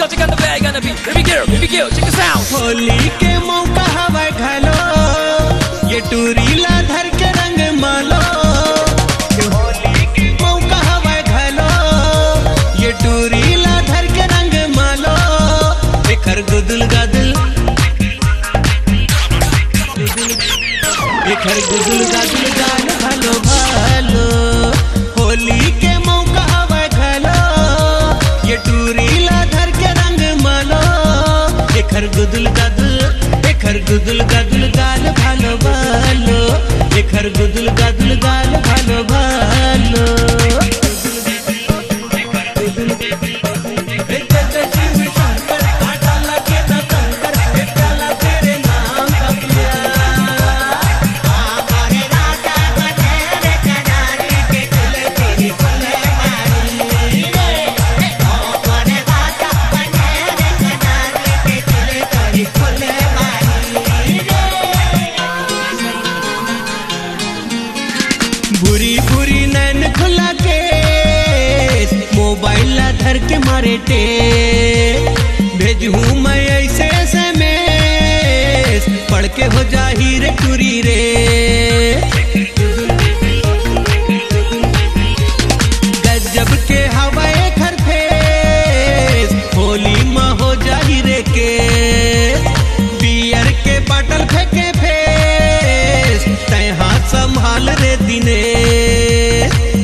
because you got the way I gonna be. Baby girl, check this out. Holi के मौका हवा घालो, ये टूरीला धर के रंग मालो। होली के मौका हवा घालो, ये टूरीला धर के रंग मालो। एकर गुदुल गादुल, एकर गुदुल गादुल गाल भालो भालो। होली के मौका हवा घालो, ये टूरीला धर के रंग मालो। एकर गुदुल गादुल, एकर गुदुल गादुल गाल भालो भालो। एकर गुदुल गादुल गाल भालो भालो। बुरी बुरी नैन खुला के मोबाइल ला धर के मारे टे। भेजूं मैं ऐसे SMS, पढ़ के हो जाही रे टूरी रे। गजब के हवाए खर फेस, होली में हो जाही रे के। बियर के बाटल फेंके फेस, तय हाथ संभाल रे दिने।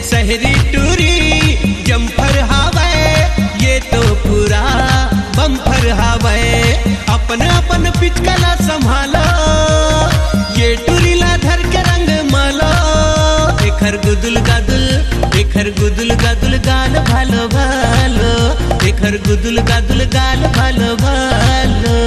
शहरी टूरी जम्फर हवाए, ये तो पूरा बम्फर हवाए। अपन अपन पिचकला संभालो, ये टूरीला धर के रंग मालो। एकर गुदुल गादुल, एकर गुदुल गादुल गाल भालो भालो। एकर गुदुल गादुल गाल भालो भालो।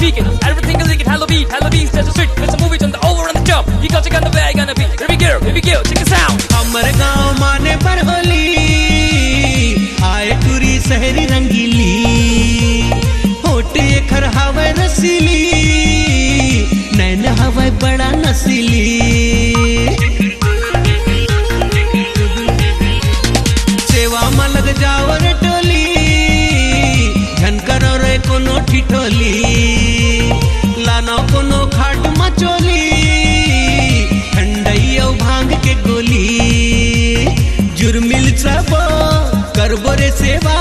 Vegan, everything is like it. Hello beat, there's a street, there's a movie on the over on the jump. Because you got the way I gonna be. Baby girl, check this out. हमर गाँव माने पर होली, आए टूरी शहरी रंगीली। होट एकर हवा रसीली, नैन हवा बड़ा नसीली। सेवा में लग जाओ रे टोली, झनकर रे कोनो ठिठोली। लाना कोनो खाट मचोली, ठंडइयो भांग के गोली। जुर्मिल सबो करबो रे सेवा,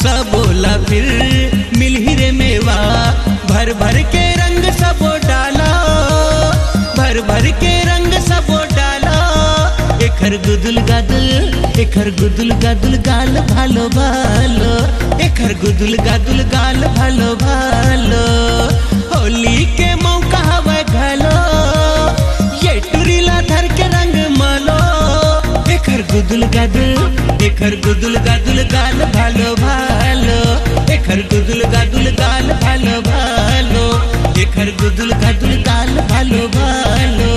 सबोला फिर मिलही रे मेवा। भर भर के रंग सबो डालो, भर भर के रंग सबो डालो। एकर गुदुल गादुल, एकर गुदुल गादुल गाल भालो भालो। एकर गुदुल गादुल गाल भालो भालो। होली के मौका हवा घालो, ये टूरीला धर के रंग मालो। एकर गुदुल गादुल, एकर गुदुल गादुल गाल भालो भालो। एकर गुदुल गादुल गाल भालो भालो। एकर गुदुल गादुल गाल भालो भालो।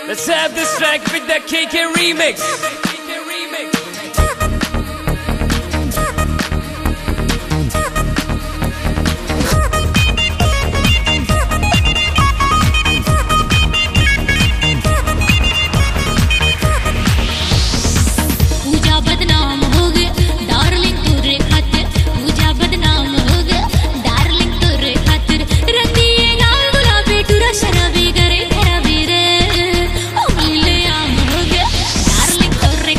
Let's have this track with the KK remix. पूजा बदनाम हो गया डार्लिंग तुरे खातिर। पूजा बदनाम हो गया डार्लिंग तुरे खातिर। रंगिए लाल गुलाबी टूरा शराबी करे खराबी रे। ओ मिले आम हो गया डार्लिंग तुरे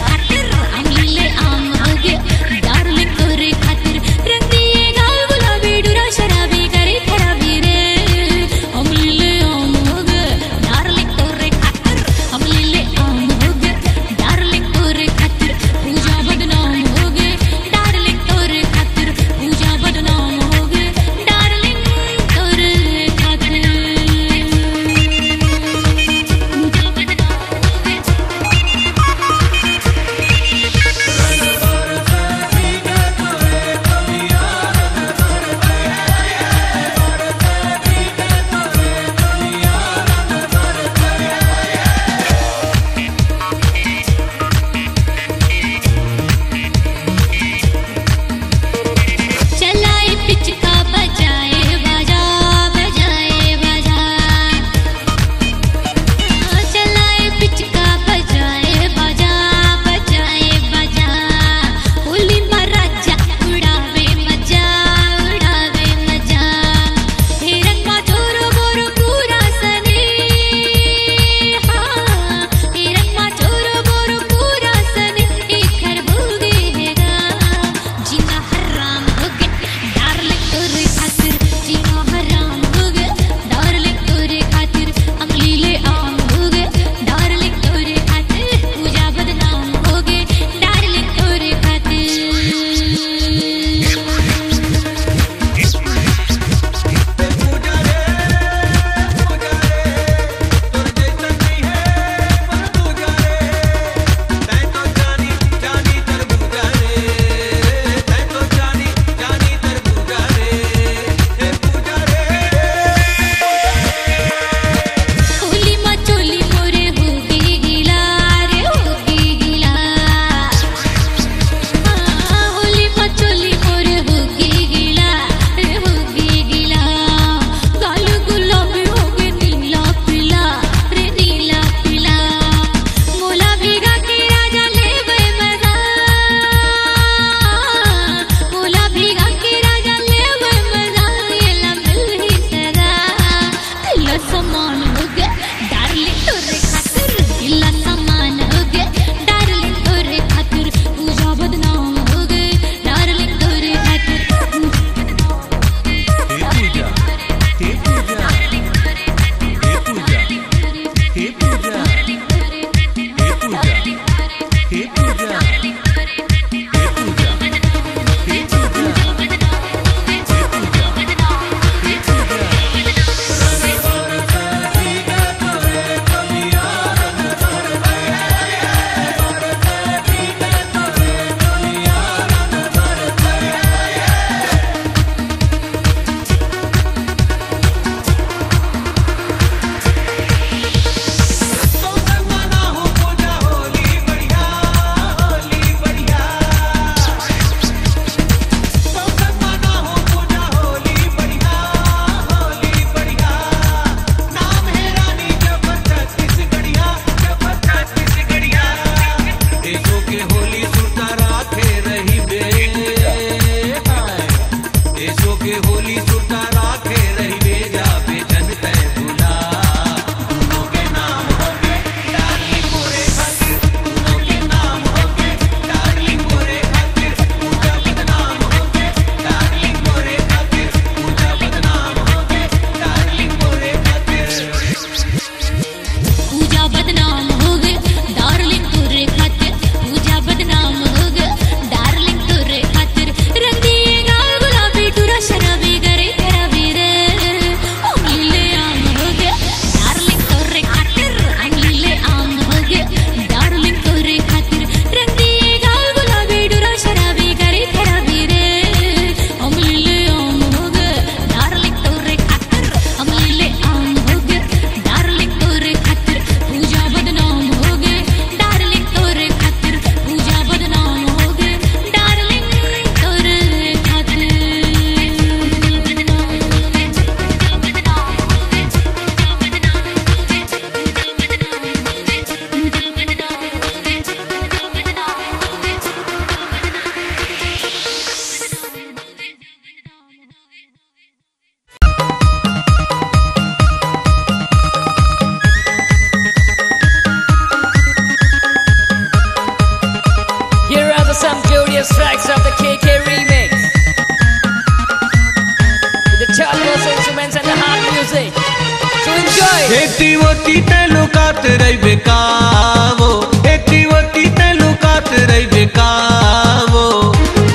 एती वोती तलुकात रही बेकावो, एती वोती तलुकात रही बेकावो।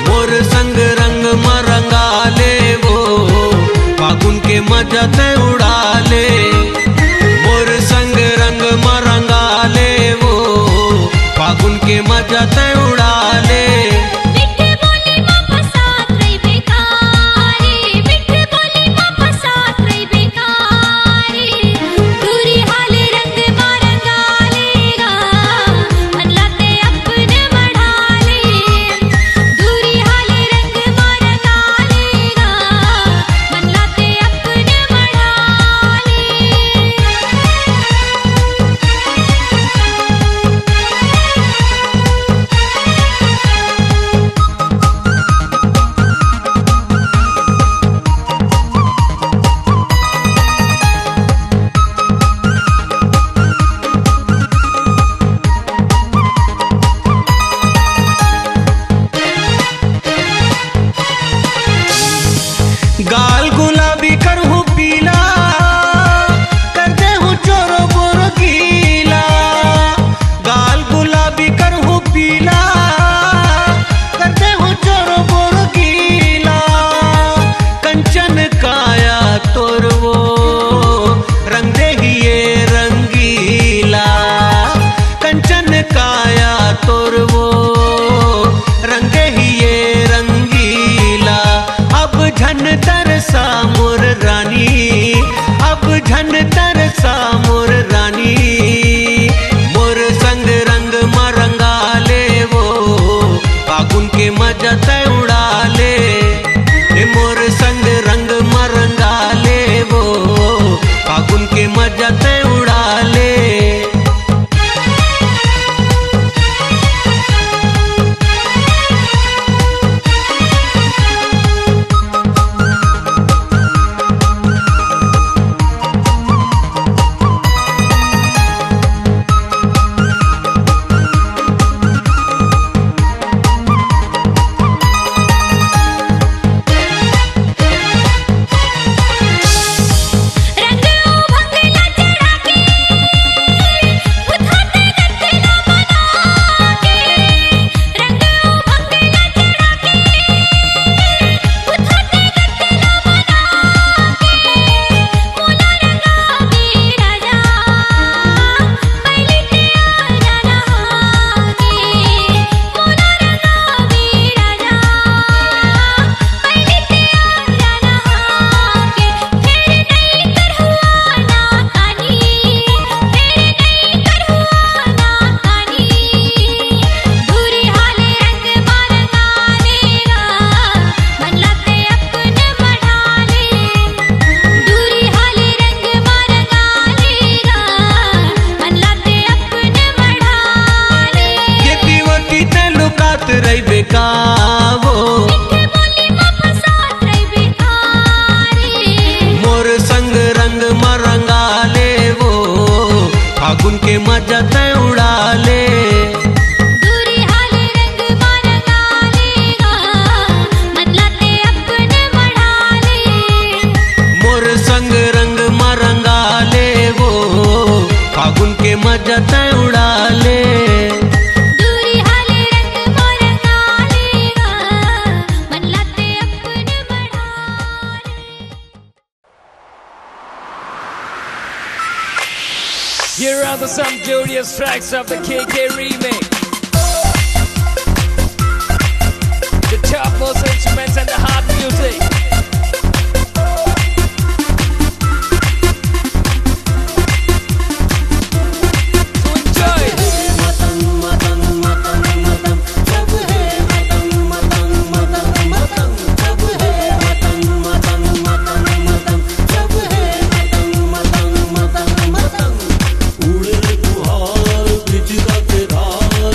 मोर संग रंग मरंगा ले वो फागुन के मजा ते उड़ा ले। मोर संग रंग मरंगा ले वो फागुन के मजा ते उड़ा ले। गाल गुलाबी करहूँ पीला, करते हूँ चोरो बोरो गीला। गाल गुलाबी करहूँ पीला, करते हूँ चोरो बोरो गीला। कंचन काया तोर वो रंग दे ही ये रंगीला। कंचन काया तोर वो रंग दे ही ये रंगीला। अब झन तरसा मोर रानी, अब झन तरसा मोर रानी। मोर संग रंग मरंगा ले वो फागुन के मजा तय उड़ा ले। मोर संग रंग मरंगा ले वो फागुन के मजा तय उड़ा ले। रही बेकावो, मोर संग रंग मरंगा ले वो फागुन के मजा तय उड़ा ले। मोर संग रंग मरंगा ले वो फागुन के मजा तय उड़ा ले। Here are some glorious tracks of the KK remix. The topmost instruments and the hard music. So enjoy. उड़े तुहार बिजगा के रार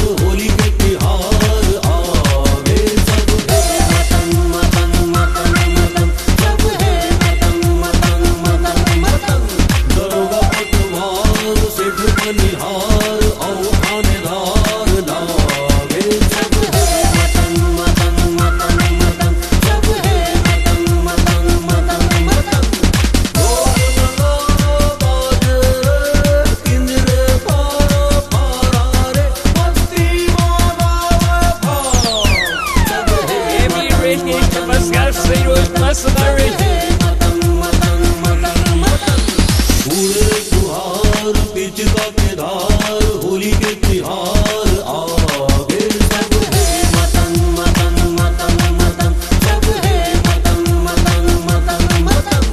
richtig, was gab's denn durch was war richtig? पूरे त्योहार बीच का केदार होली के त्योहार आगे सब है मतंग मतंग मतंग मतंग सब है मतंग मतंग मतंग मतंग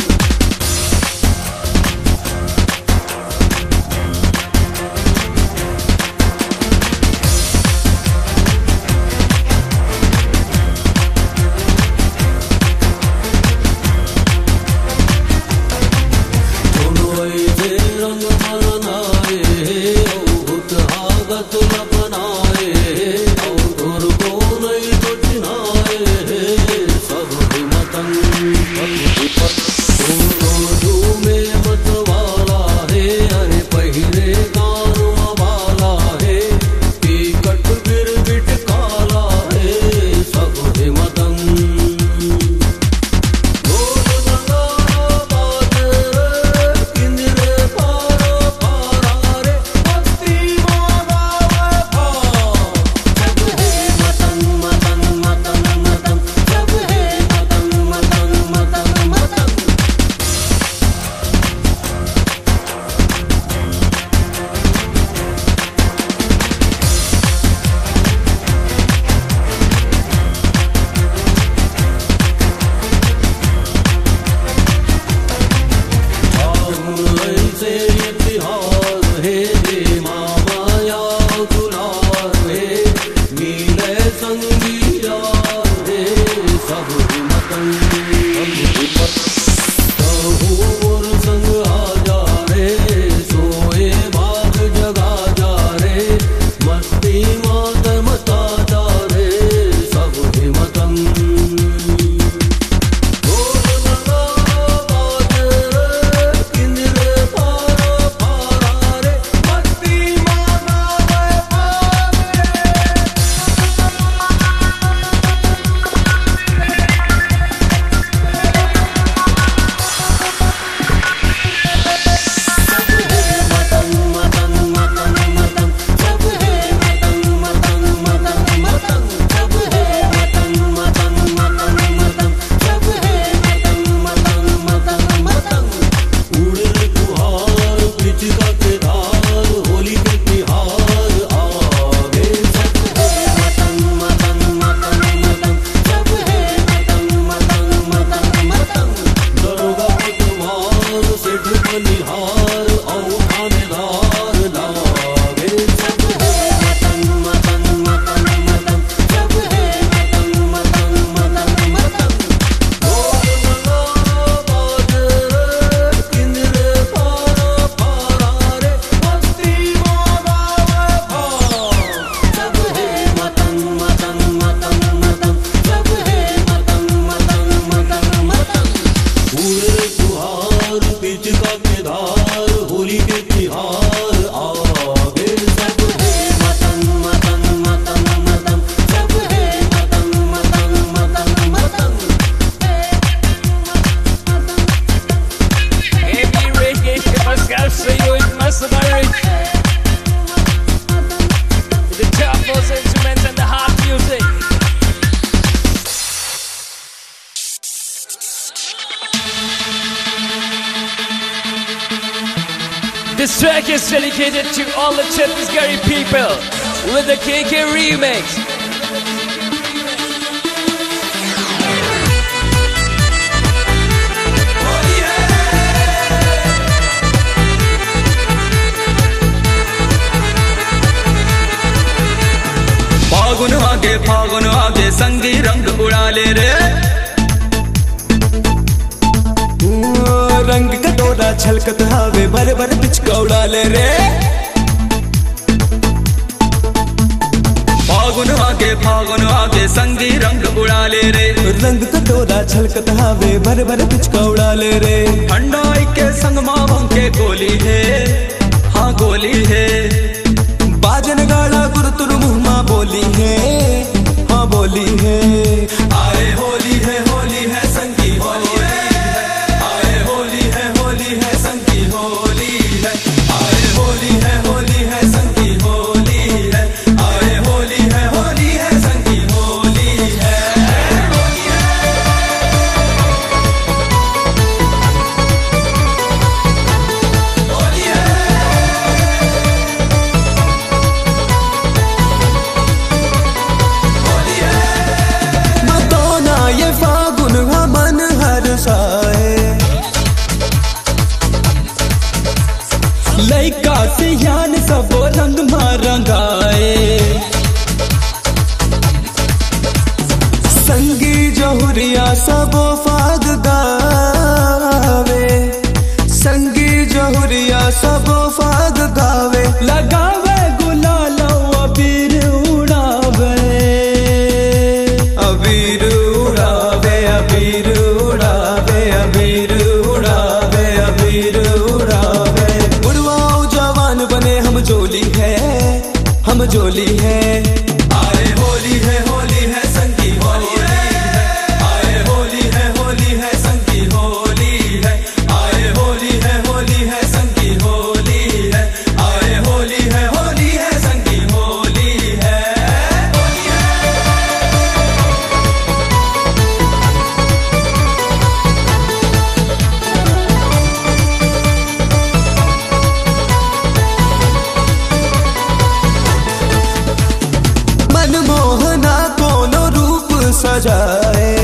This track is dedicated to all the Chhattisgarhi people with the KK remix. फागुन आगे संगी रंग उड़ा ले रे, रंग कटोरा छलकत हावे भर भर पिचका उड़ा ले रे। फागुन आगे संगी रंग उड़ा ले रे, रंग कटोरा छलकत हावे भर भर पिचका उड़ा ले रे। ठंडाई के संग मावों के गोली है, हाँ गोली है। बाजन गाड़ा गुरुतुर मुहमा बोली है, हाँ बोली है। आए होली है संगी होली है, आए होली है संगी होली है, आए होली है संगी होली है, आए होली है संगी होली है। जहुरिया सबो फाग गावे, संगी जहुरिया सबो फाग गावे, लगावे गुलाल अबीर उड़ावे, अबीर उड़ावे, अबीर उड़ावे, अबीर उड़ावे, अबीर उड़ावे। बुढ़वाओ जवान बने हम जोली है, हम जोली है। आए होली है संगी होली है, आए होली है संगी होली है, आए होली है संगी होली है, आए होली है संगी होली है। मनमोहना कोनो रूप सजाए,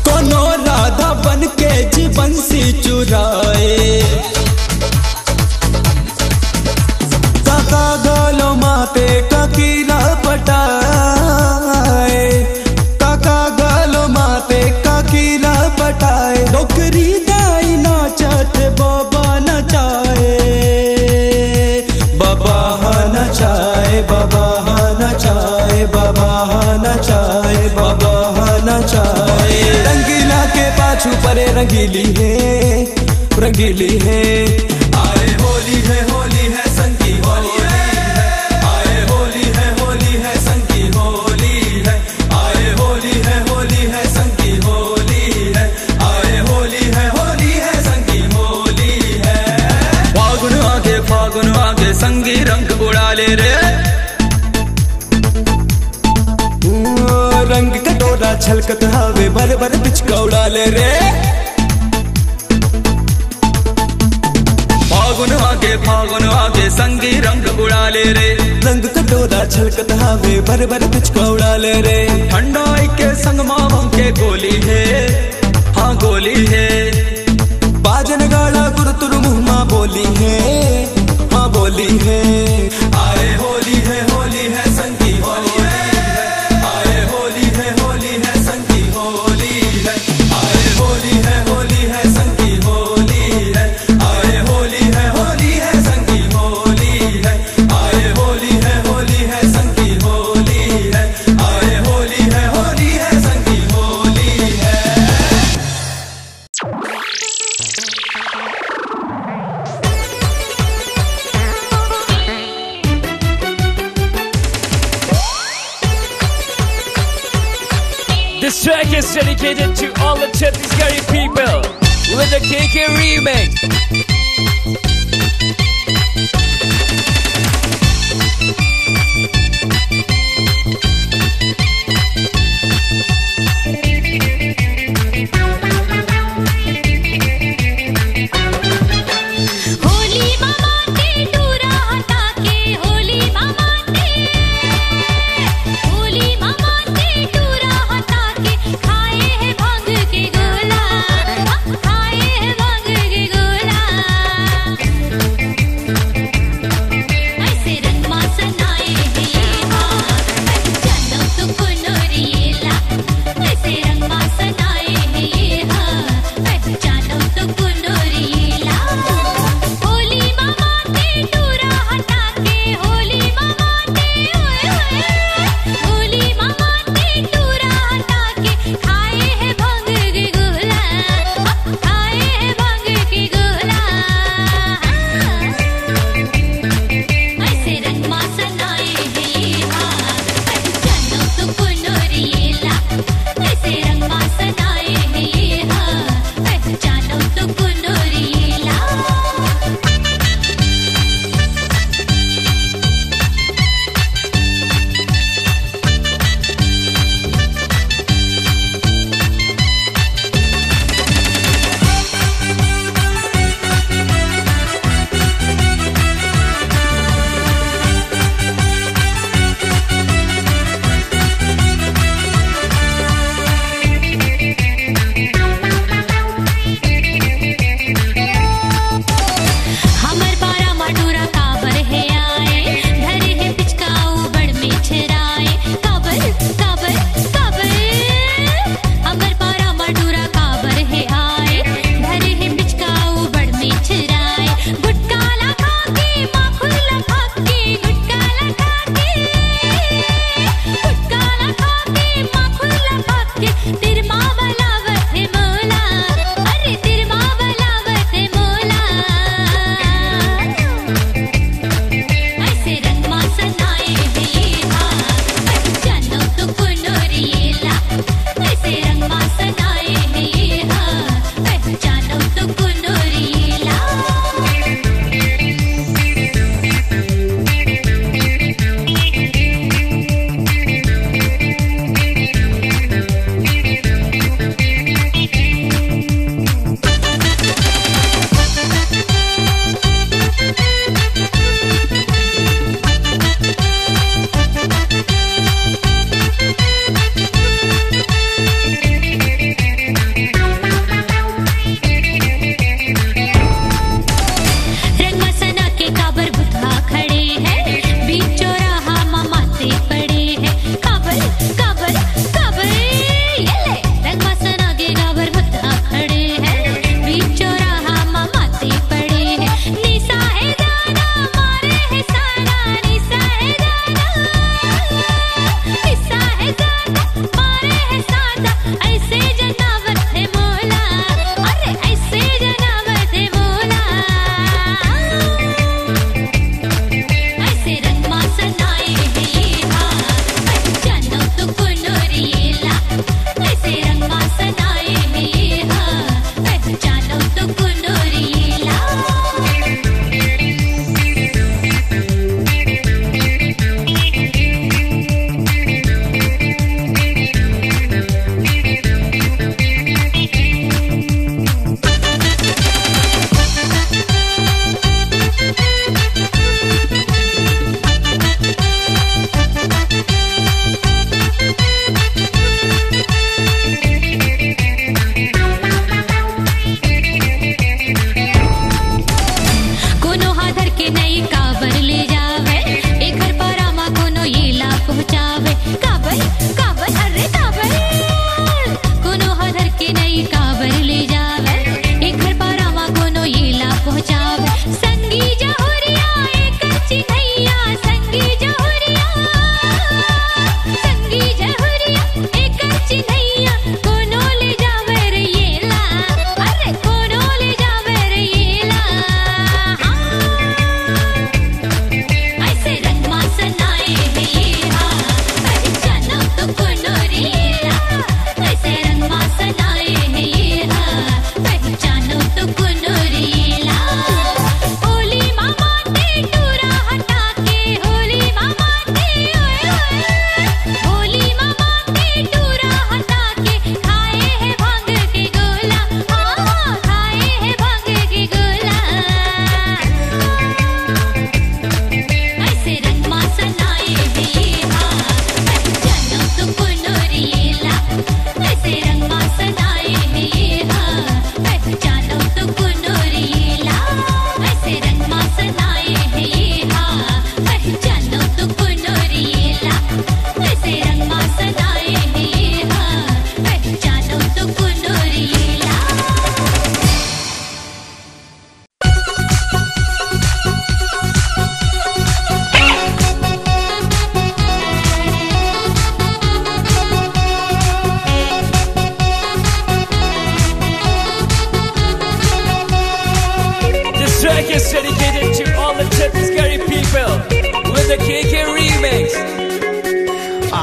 कोनो राधा बन के जीवन से चुराए, काका गालो माते ककीला पटाए, काका गालो माते ककीला पटाए, डोकरी दाई नाचत बाबा नचाए, बाबा नचाए, बाबा नचाए, बाबा नचाए, बाबा नचाए। रंगीला के पाछू परे रंगीली है, रंगीली है। आए होली है संगी होली है, आए होली है संगी होली है, आए होली है संगी होली है, आए होली है संगी होली है। फागुन आगे संगी रंग उड़ा ले रे, रंग कटोरा छलकत हवे भर भर पिचका उड़ा ले रे, फागुन आगे संगी रंग उड़ा ले रे, रंग कटोरा छलकत हवे भर भर पिचका उड़ा ले रे। ठंडाई के संग मावों के गोली है, हाँ गोली है। बाजन गाड़ा गुरुतुर मुहमा बोली है, हाँ बोली है। आए होली है संगी होली है, आए होली है संगी होली है, आए होली है संगी होली है, आए होली है संगी होली है, आए होली है संगी होली है, आए होली है संगी होली है। This track is dedicated to all the Chhattisgarhi people with the KK remix. Holi मामा ते टूरा हटा के, होली मामा ते, होली मामा ते टूरा हटा के, खाए है भांग के गोला, खाए है भांग के गोला।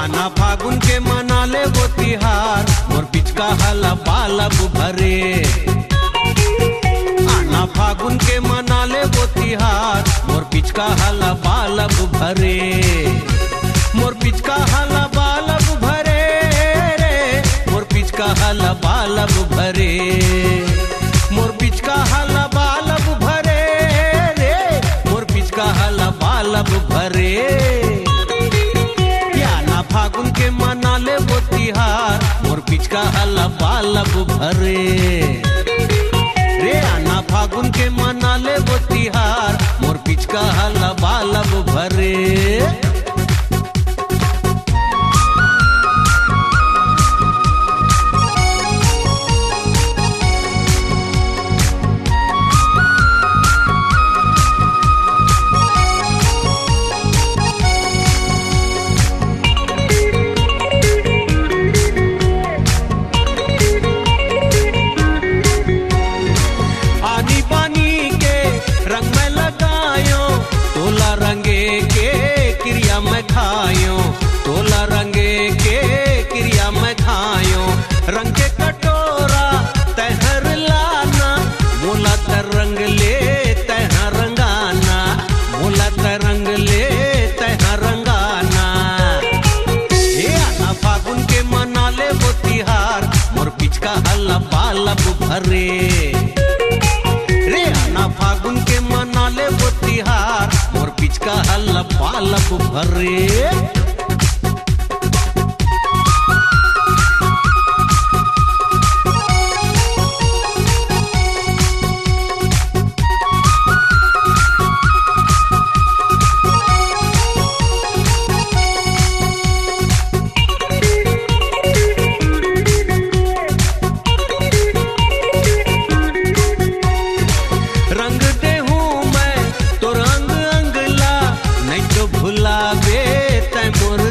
आना फागुन के मना ले वो तिहार मोर पिचका हला बालब भरे। आना फागुन के मना ले वो तिहार मोर पिचका हला बालब भरे। मोर पिचका हला बालब भरे रे मोर पिचका हला बालब भरे। मोर पिचका हला बालब भरे रे मोर पिचका हला बालब भरे। आना फागुन के मना ले वो तिहार मोर पिचका हला बालब भरे। रे आना फागुन के मना ले वो तिहार मोर पिचका हला बालब भरे। तोला रंगे के क्रिया में खायो रंग के कटोरा तहर लाना मोला तर रंग ले तह रंगाना मोला तर रंग ले तह रंगाना। हे आना फागुन के मना ले वो तिहार मोर पिचका हला बालब भरे। रे आना फागुन के मना ले वो तिहार मोर पिचका हला बालब भरे।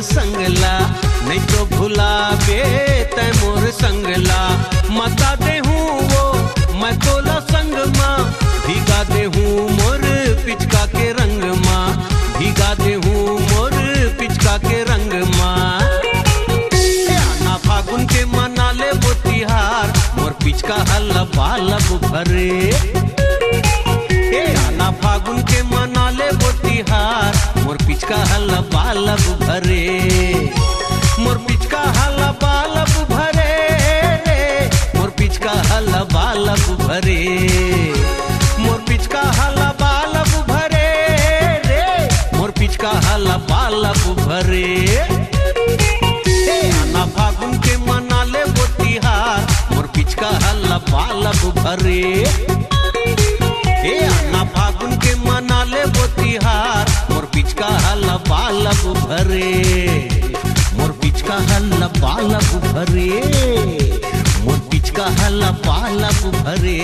संगला नहीं तो भुलावे तै मोर संगला मता दे हूँ वो मैं तोला संग माँ भीगा दे हूँ मोर पिचका के रंग माँ भीगा दे हूँ मोर पिचका के रंग माँ। आना फागुन के मना ले वो तिहार मोर पिचका हला बालब भरे। आना फागुन के मना ले वो तिहार मोर पिचका हला बालब भरे। मोर पिचका हला बालब भरे रे मोर पिचका हला बालब भरे। मोर पिचका हला बालब भरे रे मोर पिचका हला बालब भरे। आना फागुन के मना ले वो तिहार मोर पिचका हला बालब भरे। आना फागुन के मना ले वो तिहार मोर पिचका हला बालब भरे। मोर पिचका हला बालब भरे मोर पिचका हला बालब भरे।